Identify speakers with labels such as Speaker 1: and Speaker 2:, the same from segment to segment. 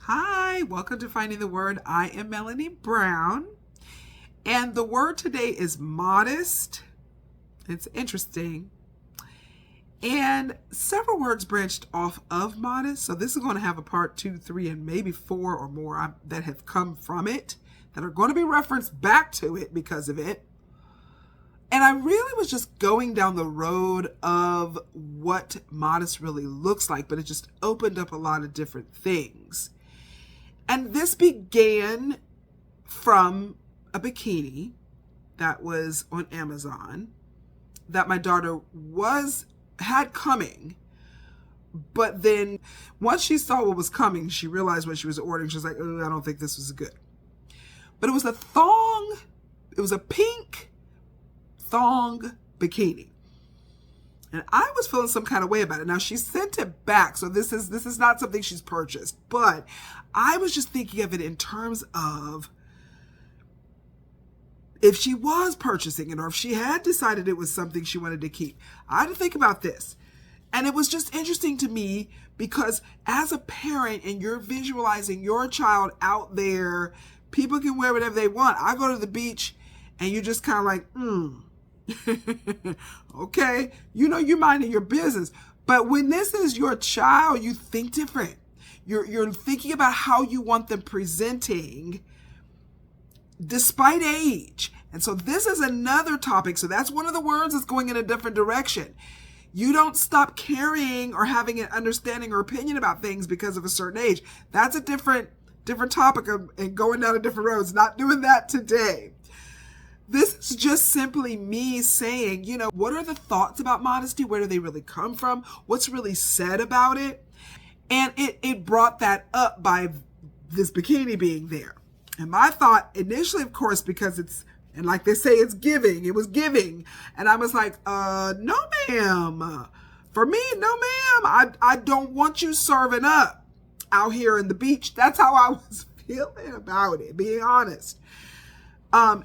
Speaker 1: Hi, welcome to Finding the Word. I am Melanie Brown, and the word today is modest. It's interesting. And several words branched off of modest, so this is going to have a part 2, 3, and maybe 4 or more that have come from it, that are going to be referenced back to it because of it. And I really was just going down the road of what modest really looks like, but it just opened up a lot of different things. And this began from a bikini that was on Amazon that my daughter had coming. But then once she saw what was coming, she realized what she was ordering. She was like, oh, I don't think this was good. But it was a thong. It was a pink thong bikini. And I was feeling some kind of way about it. Now, she sent it back, so this is not something she's purchased. But I was just thinking of it in terms of if she was purchasing it or if she had decided it was something she wanted to keep. I had to think about this. And it was just interesting to me because as a parent and you're visualizing your child out there, people can wear whatever they want. I go to the beach and you're just kind of like, okay, you're minding your business. But when this is your child, you think different. You're thinking about how you want them presenting despite age. And so this is another topic. So that's one of the words that's going in a different direction. You don't stop caring or having an understanding or opinion about things because of a certain age. That's a different topic and going down a different roads. Not doing that today. This is just simply me saying, what are the thoughts about modesty? Where do they really come from? What's really said about it? And it brought that up by this bikini being there. And my thought initially, of course, because and like they say, it's giving. It was giving. And I was like, no, ma'am. For me, no, ma'am. I don't want you serving up out here in the beach. That's how I was feeling about it, being honest.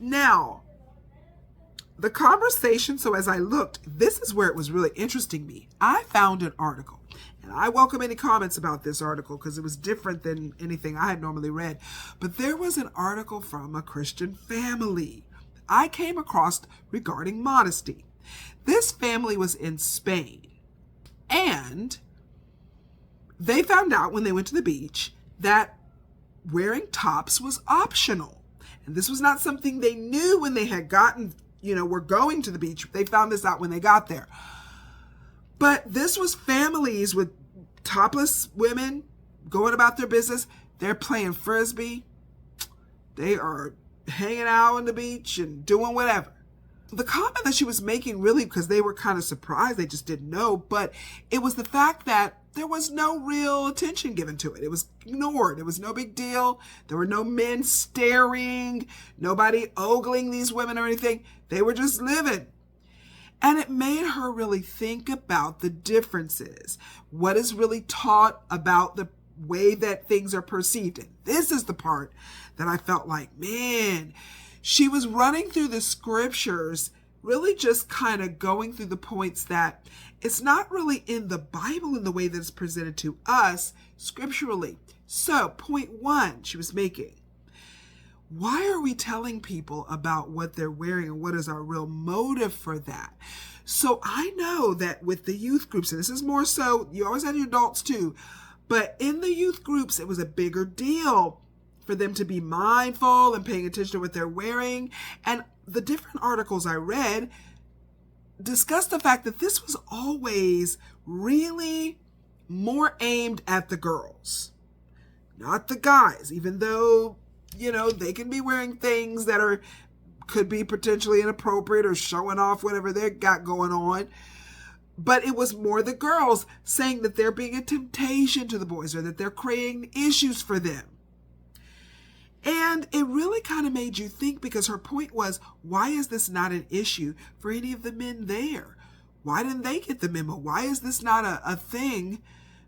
Speaker 1: Now, the conversation, so as I looked, this is where it was really interesting me. I found an article, and I welcome any comments about this article because it was different than anything I had normally read. But there was an article from a Christian family I came across regarding modesty. This family was in Spain, and they found out when they went to the beach that wearing tops was optional. And this was not something they knew when they had gotten, were going to the beach. They found this out when they got there. But this was families with topless women going about their business. They're playing frisbee. They are hanging out on the beach and doing whatever. The comment that she was making really, because they were kind of surprised, they just didn't know, but it was the fact that there was no real attention given to it. It was ignored. It was no big deal. There were no men staring, nobody ogling these women or anything. They were just living. And it made her really think about the differences. What is really taught about the way that things are perceived. And this is the part that I felt like, man, she was running through the scriptures, really just kind of going through the points that it's not really in the Bible in the way that it's presented to us scripturally. So, point 1 she was making. Why are we telling people about what they're wearing and what is our real motive for that? So I know that with the youth groups, and this is more so, you always have your adults too, but in the youth groups, it was a bigger deal for them to be mindful and paying attention to what they're wearing. And the different articles I read discussed the fact that this was always really more aimed at the girls, not the guys, even though, they can be wearing things that could be potentially inappropriate or showing off whatever they got going on. But it was more the girls saying that they're being a temptation to the boys or that they're creating issues for them. And it really kind of made you think, because her point was, why is this not an issue for any of the men there? Why didn't they get the memo? Why is this not a thing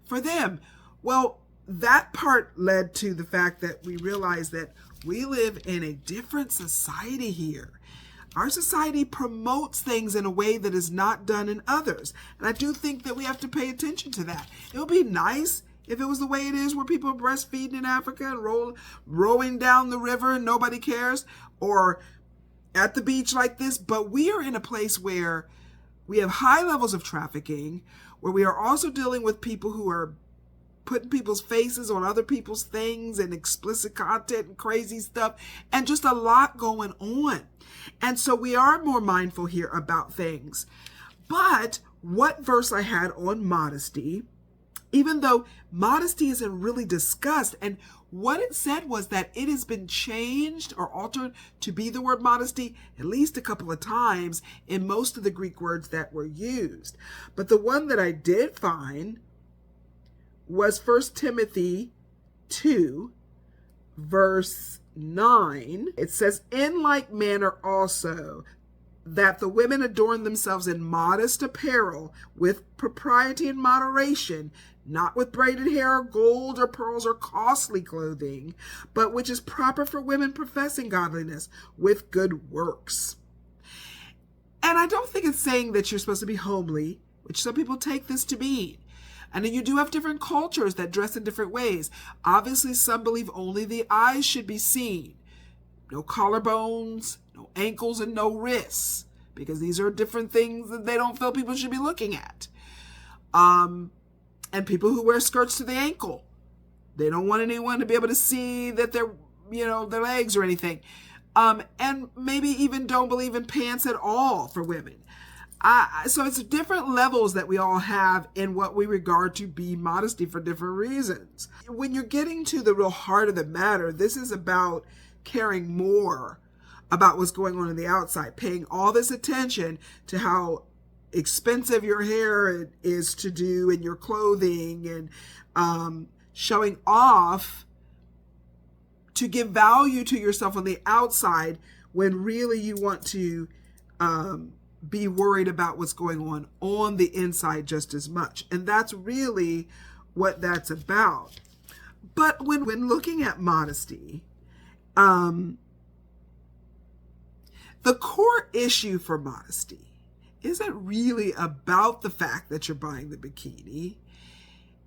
Speaker 1: for them? Well, that part led to the fact that we realized that we live in a different society here. Our society promotes things in a way that is not done in others. And I do think that we have to pay attention to that. It would be nice If it was the way it is where people are breastfeeding in Africa and rowing down the river and nobody cares, or at the beach like this, but we are in a place where we have high levels of trafficking, where we are also dealing with people who are putting people's faces on other people's things and explicit content and crazy stuff, and just a lot going on. And so we are more mindful here about things. But what verse I had on modesty, even though modesty isn't really discussed, and what it said was that it has been changed or altered to be the word modesty at least a couple of times in most of the Greek words that were used. But the one that I did find was 1 Timothy 2, verse 9. It says, in like manner also, that the women adorn themselves in modest apparel with propriety and moderation, not with braided hair or gold or pearls or costly clothing, but which is proper for women professing godliness with good works. And I don't think it's saying that you're supposed to be homely, which some people take this to mean. And then you do have different cultures that dress in different ways. Obviously, some believe only the eyes should be seen. No collarbones, no ankles, and no wrists, because these are different things that they don't feel people should be looking at. And people who wear skirts to the ankle, they don't want anyone to be able to see that they're, their legs or anything. And maybe even don't believe in pants at all for women. So it's different levels that we all have in what we regard to be modesty for different reasons. When you're getting to the real heart of the matter, this is about caring more about what's going on the outside, paying all this attention to how expensive your hair is to do and your clothing, and showing off to give value to yourself on the outside when really you want to be worried about what's going on the inside just as much. And that's really what that's about. But when looking at modesty, the core issue for modesty isn't really about the fact that you're buying the bikini.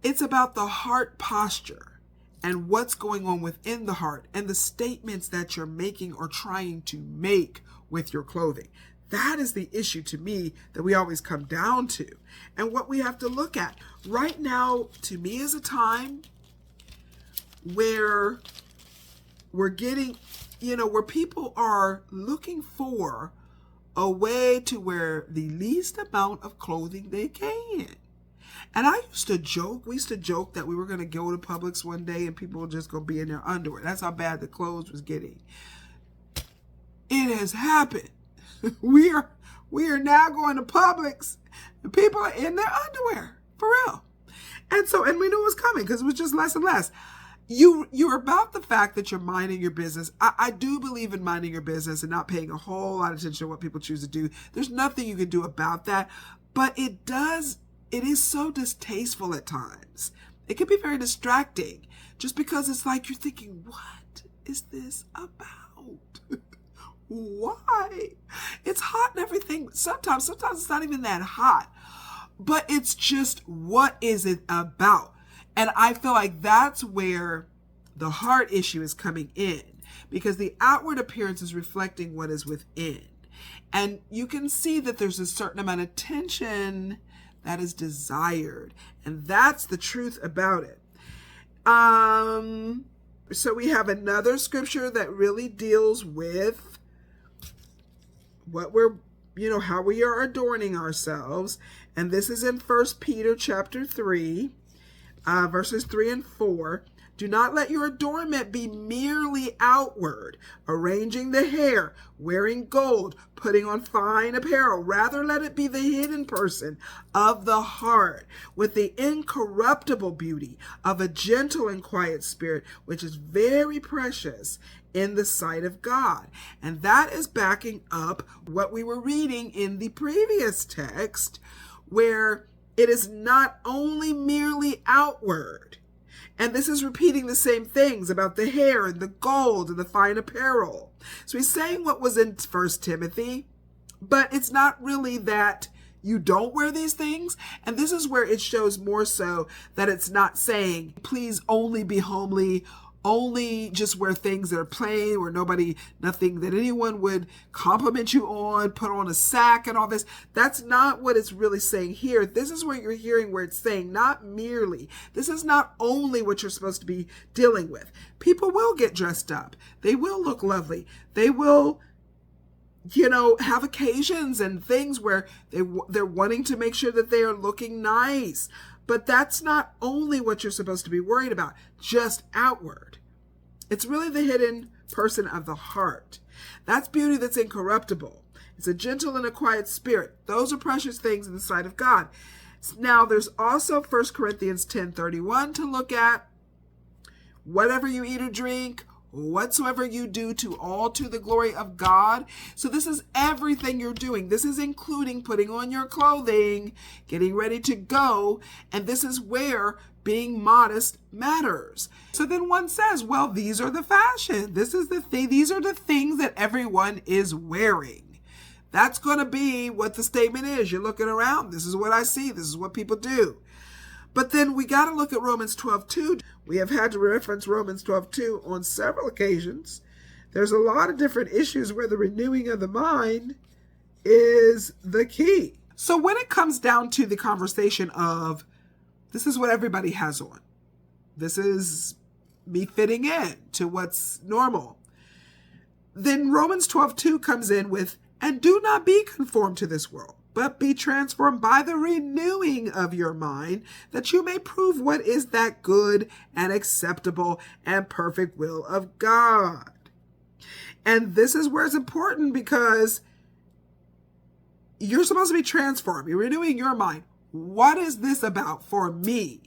Speaker 1: It's about the heart posture and what's going on within the heart and the statements that you're making or trying to make with your clothing. That is the issue to me that we always come down to, and what we have to look at. Right now, to me, is a time where we're getting, where people are looking for a way to wear the least amount of clothing they can. And we used to joke that we were going to go to Publix one day and people were just going to be in their underwear. That's how bad the clothes was getting. It has happened. We are now going to Publix and people are in their underwear, for real. And we knew it was coming because it was just less and less. You're about the fact that you're minding your business. I do believe in minding your business and not paying a whole lot of attention to what people choose to do. There's nothing you can do about that, but it is so distasteful at times. It can be very distracting just because it's like you're thinking, what is this about? Why? It's hot and everything. Sometimes it's not even that hot, but it's just, what is it about? And I feel like that's where the heart issue is coming in, because the outward appearance is reflecting what is within. And you can see that there's a certain amount of tension that is desired. And that's the truth about it. So we have another scripture that really deals with what we're, how we are adorning ourselves. And this is in 1 Peter chapter 3, verses 3 and 4. Do not let your adornment be merely outward, arranging the hair, wearing gold, putting on fine apparel. Rather, let it be the hidden person of the heart, with the incorruptible beauty of a gentle and quiet spirit, which is very precious in the sight of God. And that is backing up what we were reading in the previous text, where it is not only merely outward. And this is repeating the same things about the hair and the gold and the fine apparel. So he's saying what was in 1 Timothy, but it's not really that you don't wear these things. And this is where it shows more so that it's not saying, please only be homely, only just wear things that are plain, where nothing that anyone would compliment you on, put on a sack and all this. That's not what it's really saying here. This is where you're hearing where it's saying not merely. This is not only what you're supposed to be dealing with. People will get dressed up. They will look lovely. They will, have occasions and things where they're wanting to make sure that they are looking nice. But that's not only what you're supposed to be worried about, just outward. It's really the hidden person of the heart. That's beauty that's incorruptible. It's a gentle and a quiet spirit. Those are precious things in the sight of God. Now, there's also 1 Corinthians 10:31 to look at. Whatever you eat or drink, whatsoever you do, to all to the glory of God. So this is everything you're doing. This is including putting on your clothing, getting ready to go. And this is where being modest matters. So then one says, well, these are the fashion. This is the thing. These are the things that everyone is wearing. That's going to be what the statement is. You're looking around. This is what I see. This is what people do. But then we got to look at Romans 12:2. We have had to reference Romans 12:2 on several occasions. There's a lot of different issues where the renewing of the mind is the key. So when it comes down to the conversation of, this is what everybody has on, this is me fitting in to what's normal, then Romans 12:2 comes in with, and do not be conformed to this world, but be transformed by the renewing of your mind, that you may prove what is that good and acceptable and perfect will of God. And this is where it's important, because you're supposed to be transformed. You're renewing your mind. What is this about for me?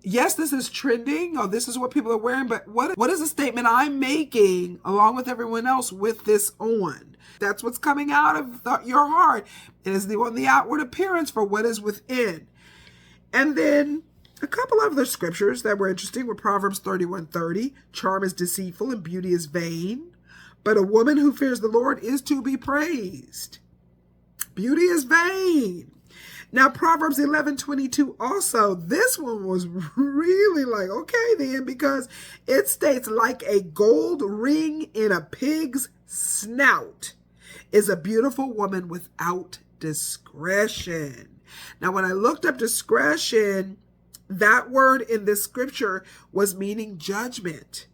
Speaker 1: Yes, this is trending. Oh, this is what people are wearing. But what is the statement I'm making along with everyone else with this on? That's what's coming out of your heart. It is on the outward appearance for what is within. And then a couple of other scriptures that were interesting were Proverbs 31:30. Charm is deceitful and beauty is vain, but a woman who fears the Lord is to be praised. Beauty is vain. Now, Proverbs 11:22 also, this one was really like, okay then, because it states, like a gold ring in a pig's snout is a beautiful woman without discretion. Now, when I looked up discretion, that word in this scripture was meaning judgment,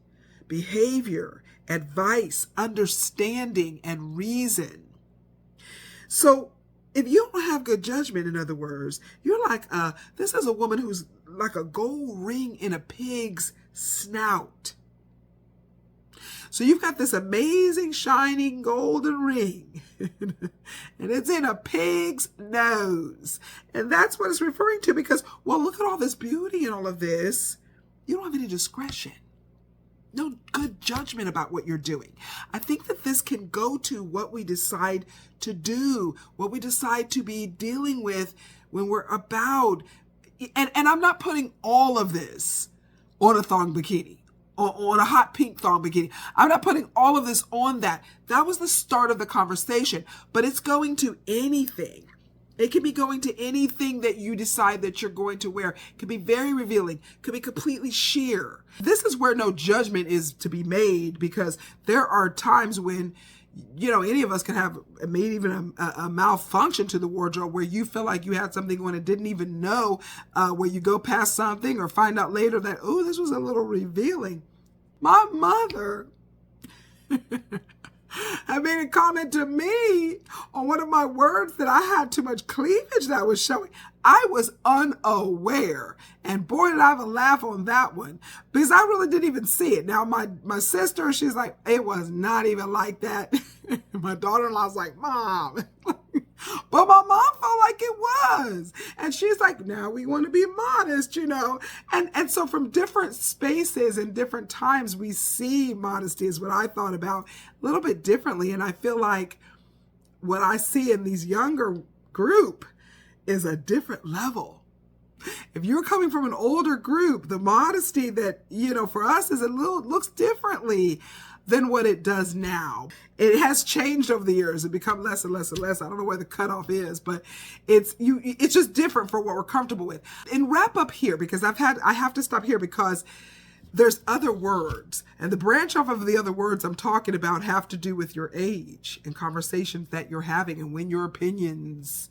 Speaker 1: behavior, advice, understanding, and reason. So if you don't have good judgment, in other words, you're like, this is a woman who's like a gold ring in a pig's snout. So you've got this amazing shining golden ring and it's in a pig's nose. And that's what it's referring to, because, well, look at all this beauty and all of this. You don't have any discretion. No good judgment about what you're doing. I think that this can go to what we decide to do, what we decide to be dealing with when we're about. And I'm not putting all of this on a thong bikini, or on a hot pink thong bikini. I'm not putting all of this on that. That was the start of the conversation, but it's going to anything. It can be going to anything that you decide that you're going to wear. It can be very revealing. It could be completely sheer. This is where no judgment is to be made, because there are times when, any of us can have made even a malfunction to the wardrobe where you feel like you had something on and didn't even know, where you go past something or find out later that, oh, this was a little revealing. My mother I made a comment to me on one of my words that I had too much cleavage that was showing. I was unaware. And boy, did I have a laugh on that one, because I really didn't even see it. Now, my sister, she's like, it was not even like that. My daughter-in-law's like, Mom. But my mom felt like it was. And she's like, now we want to be modest, And so from different spaces and different times, we see modesty is what I thought about a little bit differently. And I feel like what I see in these younger group is a different level. If you're coming from an older group, the modesty that, for us is looks differently than what it does now. It has changed over the years and become less and less and less. I don't know where the cutoff is, but it's just different for what we're comfortable with. And wrap up here, because I have to stop here because there's other words, and the branch off of the other words I'm talking about have to do with your age and conversations that you're having and when your opinions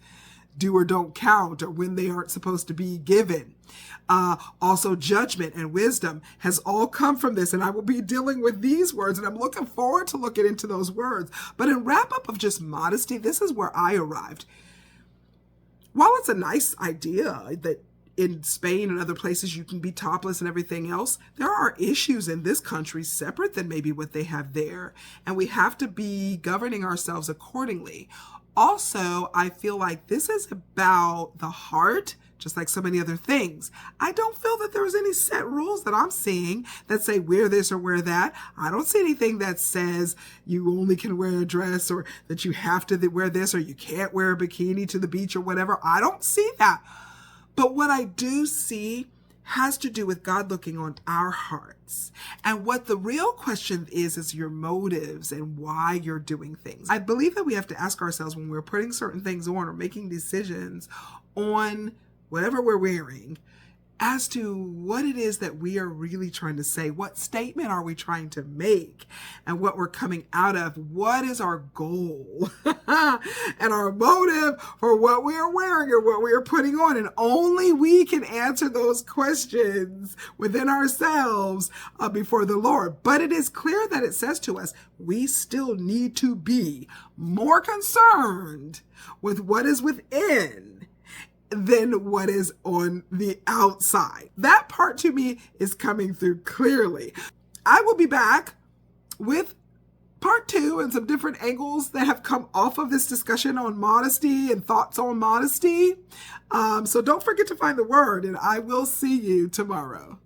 Speaker 1: do or don't count or when they aren't supposed to be given. Also, judgment and wisdom has all come from this, and I will be dealing with these words, and I'm looking forward to looking into those words. But in wrap up of just modesty, this is where I arrived. While it's a nice idea that in Spain and other places you can be topless and everything else, there are issues in this country separate than maybe what they have there, and we have to be governing ourselves accordingly. Also, I feel like this is about the heart, just like so many other things. I don't feel that there's any set rules that I'm seeing that say wear this or wear that. I don't see anything that says you only can wear a dress or that you have to wear this or you can't wear a bikini to the beach or whatever. I don't see that. But what I do see has to do with God looking on our hearts. And what the real question is your motives and why you're doing things. I believe that we have to ask ourselves when we're putting certain things on or making decisions on whatever we're wearing, as to what it is that we are really trying to say. What statement are we trying to make? And what we're coming out of. What is our goal? And our motive for what we are wearing or what we are putting on. And only we can answer those questions within ourselves before the Lord. But it is clear that it says to us, we still need to be more concerned with what is within than what is on the outside. That part to me is coming through clearly. I will be back with part 2 and some different angles that have come off of this discussion on modesty and thoughts on modesty. So don't forget to find the word, and I will see you tomorrow.